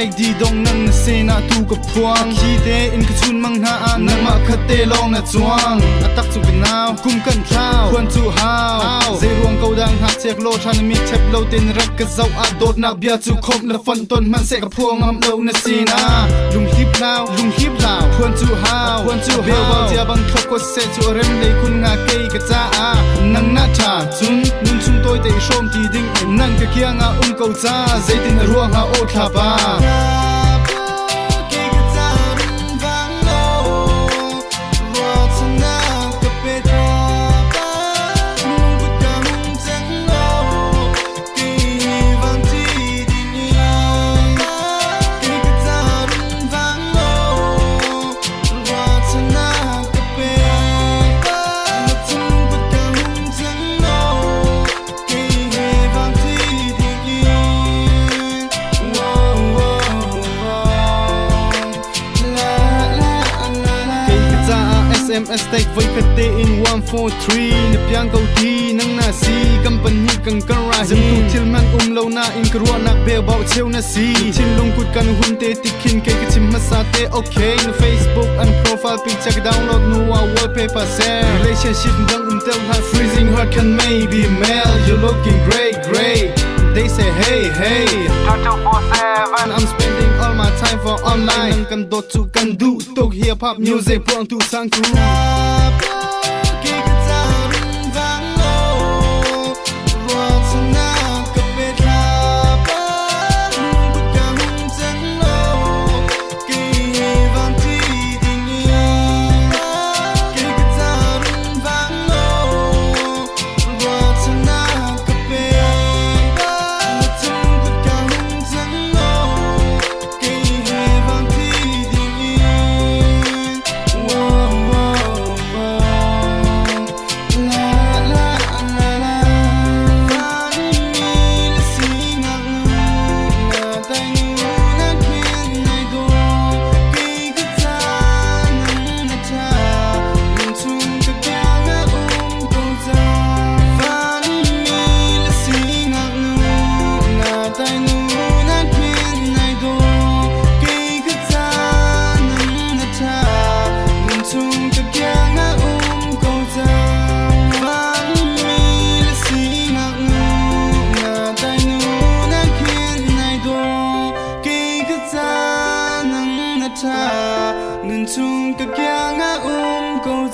take di dong nang na se na tu ka phuang khi te in ka chun mang na a nang ma khat te long na chuang atak chu gnaw kum kan thau khwan chu hau zai ruang ko dang ha chek lo than mi chep lo tin rak ka zau a dot na bia chu khop na fan ton man se ka phuang am lo na se na lung hip lao khwan chu hau be ba tia bang thok ko se chu rem le kun nga ke ka cha a nang na tha chun nun chung toi te shom ti ding nang ka kia nga ko cha zai tin ruang ha o Thlapa SMS take voi kate in 143 na piang ko ti nang na si company kang kara zem tu til man lo na in kruwa nak be bau cheu na si chin lung kut kan hun te tikin ke ke chim masa te okay na Facebook and profile picture download nu wallpaper share relationship dang tel ha freezing heart can maybe mail you looking great they say hey 24/7 I'm spending all my time for online kan dot to kan do talk hip hop music prong to sang to ngân chung ka kya nga câu